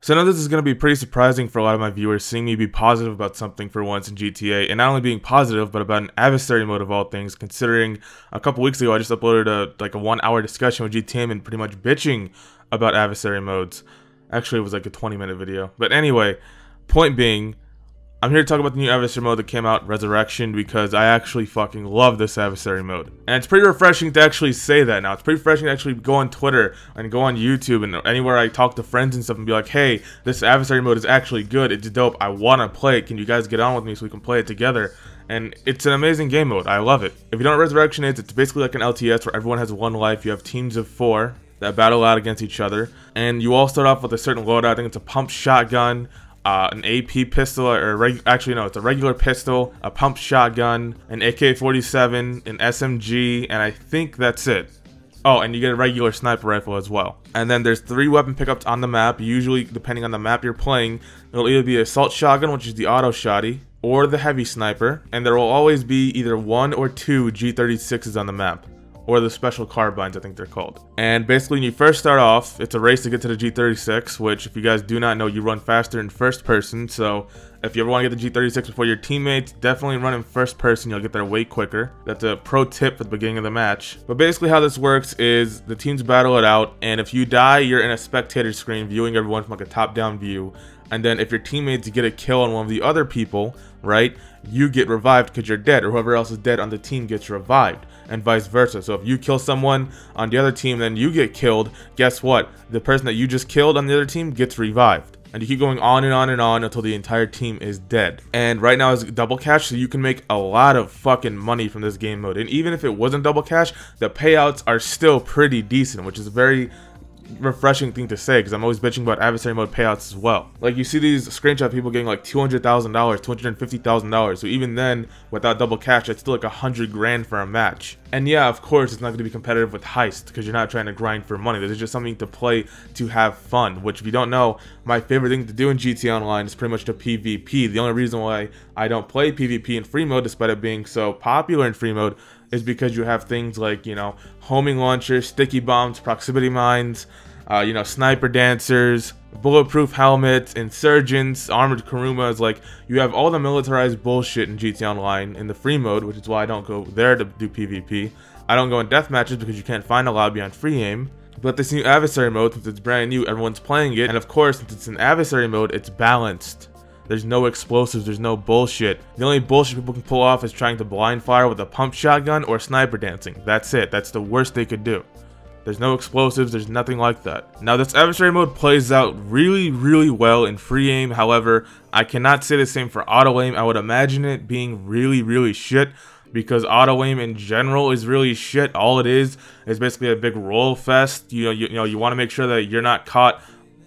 So I know this is going to be pretty surprising for a lot of my viewers, seeing me be positive about something for once in GTA, and not only being positive, but about an adversary mode of all things, considering a couple weeks ago I just uploaded a 1-hour discussion with GTA and pretty much bitching about adversary modes. Actually, it was like a 20-minute video. But anyway, point being, I'm here to talk about the new adversary mode that came out, Resurrection, because I actually fucking love this adversary mode. And it's pretty refreshing to actually say that now. It's pretty refreshing to actually go on Twitter and go on YouTube and anywhere I talk to friends and stuff and be like, hey, this adversary mode is actually good, it's dope, I want to play it, can you guys get on with me so we can play it together? And it's an amazing game mode, I love it. If you don't know what Resurrection is, it's basically like an LTS where everyone has one life, you have teams of 4 that battle out against each other, and you all start off with a certain loadout. I think it's a pump shotgun, an AP pistol, or actually no, it's a regular pistol, a pump shotgun, an AK-47, an SMG, and I think that's it. Oh, and you get a regular sniper rifle as well. And then there's 3 weapon pickups on the map. Usually, depending on the map you're playing, it'll either be assault shotgun, which is the auto shotty, or the heavy sniper, and there will always be either 1 or 2 G36s on the map, or the special carbines, I think they're called. And basically, when you first start off, it's a race to get to the G36, which, if you guys do not know, you run faster in first person. So if you ever want to get the G36 before your teammates, definitely run in first person, you'll get there way quicker. That's a pro tip for the beginning of the match. But basically how this works is the teams battle it out, and if you die, you're in a spectator screen viewing everyone from like a top-down view. And then if your teammates get a kill on one of the other people, right, you get revived because you're dead, or whoever else is dead on the team gets revived, and vice versa. So if you kill someone on the other team, then you get killed, guess what? The person that you just killed on the other team gets revived. And you keep going on and on and on until the entire team is dead. And right now it's double cash, so you can make a lot of fucking money from this game mode. And even if it wasn't double cash, the payouts are still pretty decent, which is very refreshing thing to say, because I'm always bitching about adversary mode payouts as well. Like, you see these screenshots of people getting like $200,000, $250,000, so even then, without double cash, that's still like 100 grand for a match. And yeah, of course, it's not going to be competitive with Heist, because you're not trying to grind for money. This is just something to play to have fun, which, if you don't know, my favorite thing to do in GTA Online is pretty much the PvP. The only reason why I don't play PvP in free mode, despite it being so popular in free mode, is because you have things like, you know, homing launchers, sticky bombs, proximity mines, you know, sniper dancers, bulletproof helmets, insurgents, armored Kurumas. Like, you have all the militarized bullshit in GTA Online in the free mode, which is why I don't go there to do PvP. I don't go in death matches because you can't find a lobby on free aim. But this new adversary mode, since it's brand new, everyone's playing it, and of course, since it's an adversary mode, it's balanced. There's no explosives, there's no bullshit. The only bullshit people can pull off is trying to blind fire with a pump shotgun or sniper dancing. That's it. That's the worst they could do. There's no explosives, there's nothing like that. Now, this adversary mode plays out really well in free aim. However, I cannot say the same for auto aim. I would imagine it being really shit, because auto aim in general is really shit. All it is basically a big roll fest. You want to make sure that you're not caught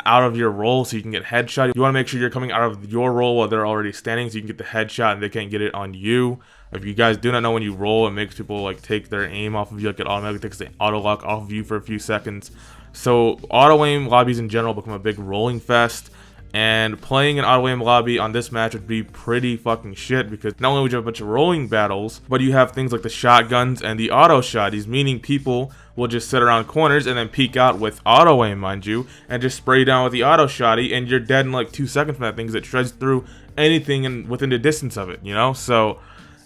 out of your roll so you can get headshot. You want to make sure you're coming out of your roll while they're already standing so you can get the headshot and they can't get it on you. If you guys do not know, when you roll, it makes people like take their aim off of you, like it automatically takes the auto lock off of you for a few seconds. So auto aim lobbies in general become a big rolling fest, and playing an auto aim lobby on this match would be pretty fucking shit, because not only would you have a bunch of rolling battles, but you have things like the shotguns and the auto shotties, meaning people will just sit around corners and then peek out with auto aim, mind you, and just spray down with the auto shotty, and you're dead in like 2 seconds from that thing, because it shreds through anything within the distance of it, you know? So,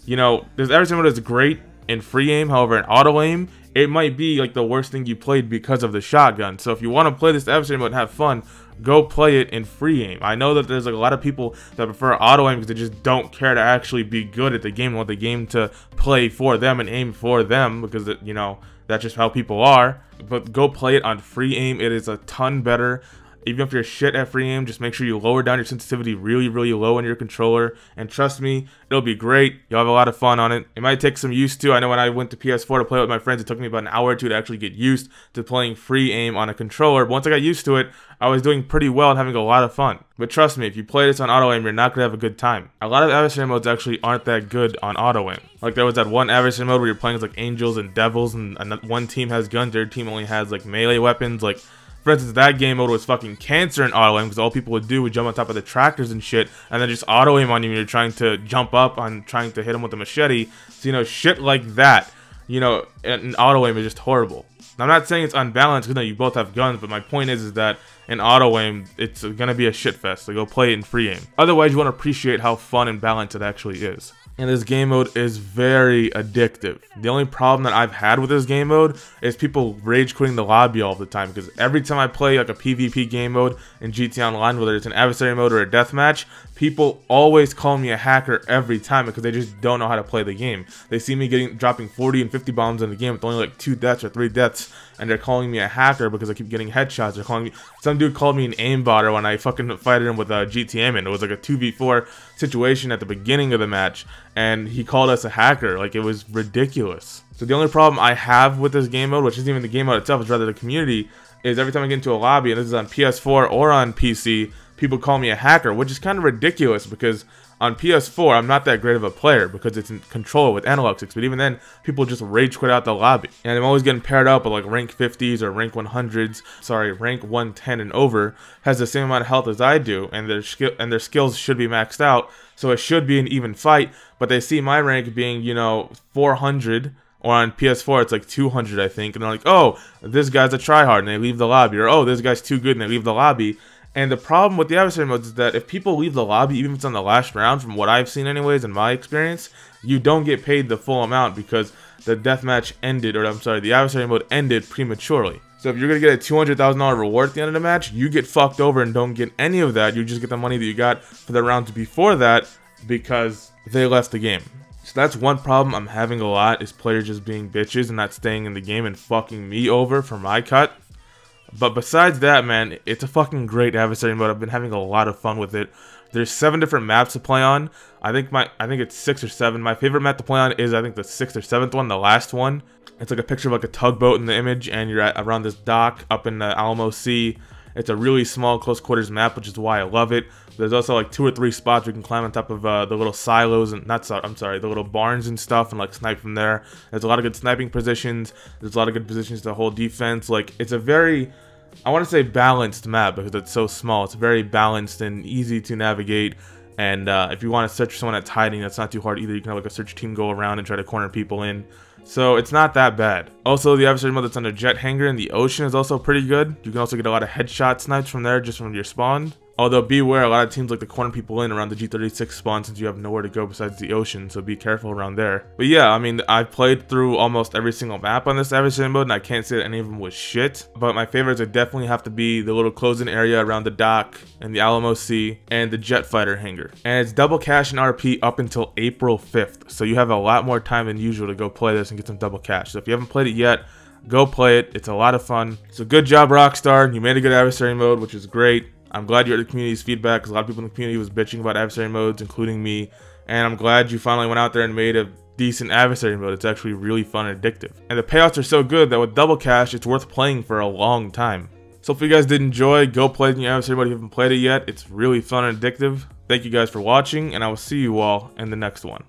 you know, this adversary mode is great in free aim. However, in auto aim, it might be like the worst thing you played because of the shotgun. So if you want to play this adversary mode and have fun, go play it in free aim. I know that there's like a lot of people that prefer auto aim because they just don't care to actually be good at the game and want the game to play for them and aim for them, because you know, that's just how people are. But go play it on free aim. It is a ton better. Even if you're shit at free aim, just make sure you lower down your sensitivity really low on your controller, and trust me, it'll be great. You'll have a lot of fun on it. It might take some used to. I know when I went to PS4 to play with my friends, it took me about an hour or 2 to actually get used to playing free aim on a controller. But once I got used to it, I was doing pretty well and having a lot of fun. But trust me, if you play this on auto aim, you're not gonna have a good time. A lot of adversary modes actually aren't that good on auto aim. Like, there was that one adversary mode where you're playing as like angels and devils, and one team has guns, their team only has like melee weapons. Like, for instance, that game mode was fucking cancer in auto aim, because all people would do would jump on top of the tractors and shit, and then just auto aim on you when you're trying to jump up on trying to hit them with a machete. So, you know, shit like that. you know, an auto aim is just horrible. Now, I'm not saying it's unbalanced, because you both have guns, but my point is that in auto aim, it's gonna be a shit fest, so go play it in free aim. Otherwise, you wanna appreciate how fun and balanced it actually is. And this game mode is very addictive. The only problem that I've had with this game mode is people rage quitting the lobby all the time, because every time I play like a PvP game mode in GTA Online, whether it's an adversary mode or a deathmatch, people always call me a hacker every time because they just don't know how to play the game. They see me dropping 40 and 50 bombs in the game with only like 2 deaths or 3 deaths, and they're calling me a hacker because I keep getting headshots. They're calling me, some dude called me an aimbotter when I fucking fighted him with a GTM, and it was like a 2v4 situation at the beginning of the match, and he called us a hacker. Like, it was ridiculous. So the only problem I have with this game mode, which isn't even the game mode itself, is rather the community, is every time I get into a lobby, and this is on PS4 or on PC, people call me a hacker, which is kind of ridiculous because on PS4, I'm not that great of a player because it's in control with analog sticks, but even then, people just rage quit out the lobby. And I'm always getting paired up with like rank 50s or rank 100s, sorry, rank 110 and over, has the same amount of health as I do, and their skills should be maxed out, so it should be an even fight, but they see my rank being, you know, 400, or on PS4 it's like 200, I think, and they're like, oh, this guy's a tryhard, and they leave the lobby, or oh, this guy's too good, and they leave the lobby. And the problem with the adversary modes is that if people leave the lobby, even if it's on the last round, from what I've seen anyways, in my experience, you don't get paid the full amount because the deathmatch ended, or I'm sorry, the adversary mode ended prematurely. So if you're going to get a $200,000 reward at the end of the match, you get fucked over and don't get any of that. You just get the money that you got for the rounds before that because they left the game. So that's one problem I'm having a lot, is players just being bitches and not staying in the game and fucking me over for my cut. But besides that, man, it's a fucking great adversary mode. I've been having a lot of fun with it. There's 7 different maps to play on. I think it's 6 or 7. My favorite map to play on is, I think, the 6th or 7th one, the last one. It's like a picture of like a tugboat in the image, and you're around this dock up in the Alamo Sea. It's a really small close quarters map, which is why I love it. There's also like 2 or 3 spots where you can climb on top of the little silos and the little barns and stuff, and like snipe from there. There's a lot of good sniping positions. There's a lot of good positions to hold defense. Like, it's a very, I want to say, balanced map because it's so small. It's very balanced and easy to navigate. And if you want to search for someone that's hiding, that's not too hard either. You can have like a search team go around and try to corner people in. So it's not that bad. Also, the adversary mode that's on the jet hangar in the ocean is also pretty good. You can also get a lot of headshot snipes from there, just from your spawn. Although beware, a lot of teams like to corner people in around the G36 spawn since you have nowhere to go besides the ocean, so be careful around there. But yeah, I mean, I've played through almost every single map on this adversary mode, and I can't say that any of them was shit. But my favorites would definitely have to be the little closed-in area around the dock and the Alamo Sea and the jet fighter hangar. And it's double cash and RP up until April 5th, so you have a lot more time than usual to go play this and get some double cash. So if you haven't played it yet, go play it. It's a lot of fun. So good job, Rockstar. You made a good adversary mode, which is great. I'm glad you heard the community's feedback, because a lot of people in the community was bitching about adversary modes, including me. And I'm glad you finally went out there and made a decent adversary mode. It's actually really fun and addictive. And the payouts are so good that with double cash, it's worth playing for a long time. So if you guys did enjoy, go play the adversary mode if you haven't played it yet. It's really fun and addictive. Thank you guys for watching, and I will see you all in the next one.